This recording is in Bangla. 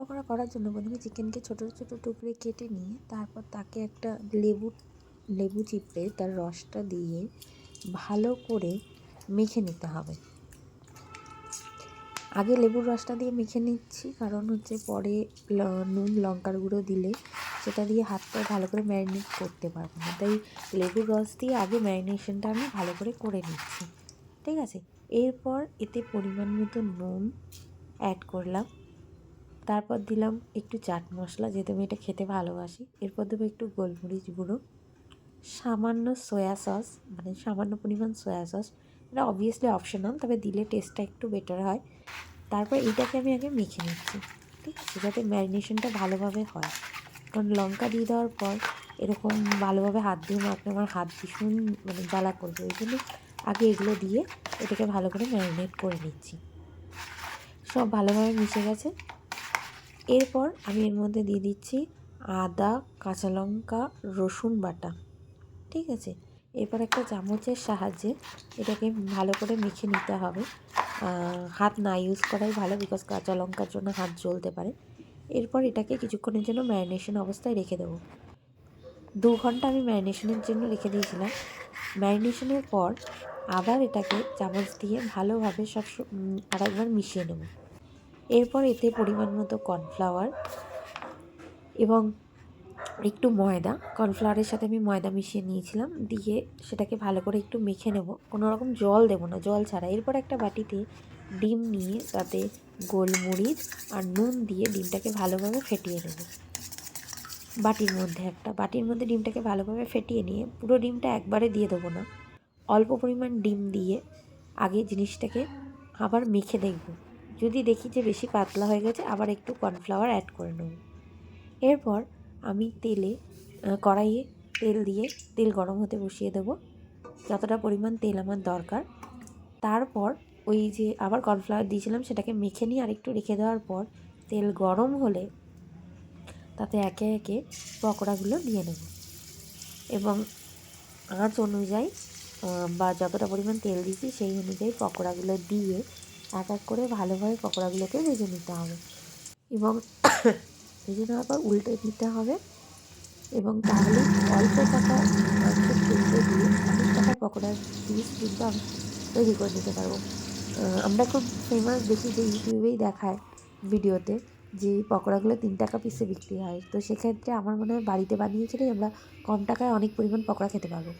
পকোড়া করার জন্য প্রথমে চিকেনকে ছোটো ছোটো টুকরে কেটে নিয়ে তারপর তাকে একটা লেবু চিপড়ে তার রসটা দিয়ে ভালো করে মেখে নিতে হবে। আগে লেবুর রসটা দিয়ে মেখে নিচ্ছি, কারণ হচ্ছে পরে নুন লঙ্কার গুঁড়ো দিলে সেটা দিয়ে হাতটা ভালো করে ম্যারিনেট করতে পারবো না, তাই লেবুর রস দিয়ে আগে ম্যারিনেশনটা আমি ভালো করে করে নিচ্ছি। ঠিক আছে, এরপর এতে পরিমাণ মতো নুন অ্যাড করলাম, তারপর দিলাম একটু চাট মশলা, যেহেতু আমি এটা খেতে ভালোবাসি। এরপর দেবো একটু গোলমরিচ গুঁড়ো, সামান্য সয়া সস, মানে সামান্য পরিমাণ সয়া সস। এটা অবভিয়াসলি অপশনাল, তবে দিলে টেস্টটা একটু বেটার হয়। তারপর এটাকে আমি আগে মেখে নিচ্ছি, ঠিক আছে, যাতে ম্যারিনেশনটা ভালোভাবে হয়। কারণ লঙ্কা দিয়ে দেওয়ার পর এরকম ভালোভাবে হাত দিয়ে মাখলে আমার হাত ভীষণ জ্বালা করবে, ওই জন্য আগে এগুলো দিয়ে এটাকে ভালো করে ম্যারিনেট করে নিচ্ছি। সব ভালোভাবে মিশে গেছে। এরপর আমি এর মধ্যে দিয়ে দিচ্ছি আদা, কাঁচা লঙ্কা, রসুন বাটা। ঠিক আছে, এরপর একটা চামচের সাহায্যে এটাকে ভালো করে মেখে নিতে হবে। হাত না ইউজ করাই ভালো, বিকজ কাঁচা লঙ্কার জন্য হাত জ্বলতে পারে। এরপর এটাকে কিছুক্ষণের জন্য ম্যারিনেশন অবস্থায় রেখে দেবো। 2 ঘন্টা আমি ম্যারিনেশনের জন্য রেখে দিয়েছিলাম। ম্যারিনেশনের পর আবার এটাকে চামচ দিয়ে ভালোভাবে আরেকবার মিশিয়ে নেব। এরপর এতে পরিমাণ মতো কর্নফ্লাওয়ার এবং একটু ময়দা, কর্নফ্লাওয়ারের সাথে আমি ময়দা মিশিয়ে নিয়েছিলাম, দিয়ে সেটাকে ভালো করে একটু মেখে নেব। কোনো রকম জল দেবো না, জল ছাড়া। এরপর একটা বাটিতে ডিম নিয়ে তাতে গোলমরিচ আর নুন দিয়ে ডিমটাকে ভালোভাবে ফেটিয়ে নেব। বাটির মধ্যে ডিমটাকে ভালোভাবে ফেটিয়ে নিয়ে, পুরো ডিমটা একবারে দিয়ে দেবো না, অল্প পরিমাণ ডিম দিয়ে আগে জিনিসটাকে আবার মেখে দেখব। যদি দেখি যে বেশি পাতলা হয়ে গেছে, আবার একটু কর্নফ্লাওয়ার অ্যাড করে নেব। এরপর আমি কড়াইয়ে তেল দিয়ে তেল গরম হতে বসিয়ে দেবো, যতটা পরিমাণ তেল আমার দরকার। তারপর ওই যে আবার কর্নফ্লাওয়ার দিয়েছিলাম সেটাকে মেখে নিয়ে আরেকটু রেখে দেওয়ার পর তেল গরম হলে তাতে একে একে পকোড়াগুলো দিয়ে নেব এবং আঁচ অনুযায়ী বা যতটা পরিমাণ তেল দিয়েছি সেই অনুযায়ী পকোড়াগুলো দিয়ে এক এক করে ভালোভাবে পকোড়াগুলোকে ভেজে নিতে হবে এবং ভেজে নেওয়ার পর উল্টে দিতে হবে। এবং তাহলে অল্প কটা উল্টে দিয়ে অনেক কটা পকোড়ার পিস কিন্তু আমি তৈরি করে নিতে পারবো। আমরা খুব ফেমাস দেখি যে ইউটিউবেই দেখায় ভিডিওতে যে পকোড়াগুলো 3 টাকা পিসে বিক্রি হয়, তো সেক্ষেত্রে আমার মনে হয় বাড়িতে বানিয়ে খেলেই আমরা কম টাকায় অনেক পরিমাণ পকোড়া খেতে পারবো।